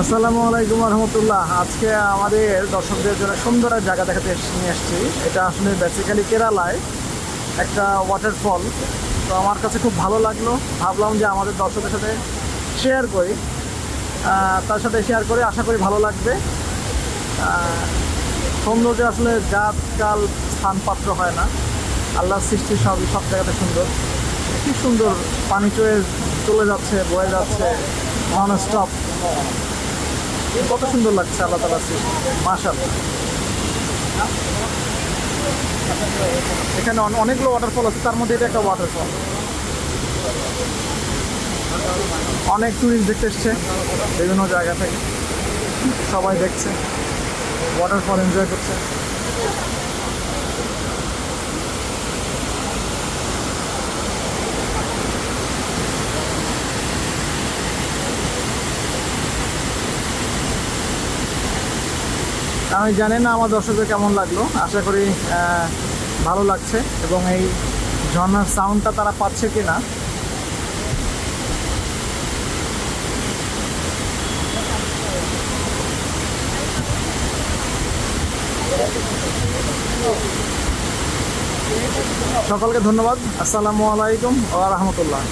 আসসালামু আলাইকুম রহমতুল্লাহ। আজকে আমাদের দর্শকদের জন্য সুন্দর এক জায়গা দেখাতে নিয়ে এসেছি। এটা আসলে বেসিক্যালি কেরালায় একটা ওয়াটারফল। তো আমার কাছে খুব ভালো লাগলো, ভাবলাম যে আমাদের দর্শকদের সাথে শেয়ার করি। তার সাথে শেয়ার করে আশা করি ভালো লাগবে। সৌন্দর্য আসলে জাত কাল স্থান পাত্র হয় না, আল্লাহর সৃষ্টি সবই সব জায়গাতে সুন্দর। কি সুন্দর পানি চলে যাচ্ছে, বয়ে যাচ্ছে নন স্টপ। কত সুন্দর লাগছে আল্লাহ তাআলার সৃষ্টি, মাশাআল্লাহ। এখানে অনেকগুলো ওয়াটারফল আছে, তার মধ্যে এটা একটা ওয়াটারফল। অনেক টুরিস্ট দেখতে এসছে বিভিন্ন জায়গা থেকে, সবাই দেখছে ওয়াটারফল, এনজয় করছে। আমি জানি না আমার দর্শকদের কেমন লাগলো, আশা করি ভালো লাগছে এবং এই ঝর্ণার সাউন্ডটা তারা পাচ্ছে কিনা। সকলকে ধন্যবাদ। আসসালামু আলাইকুম ওয়া রাহমাতুল্লাহ।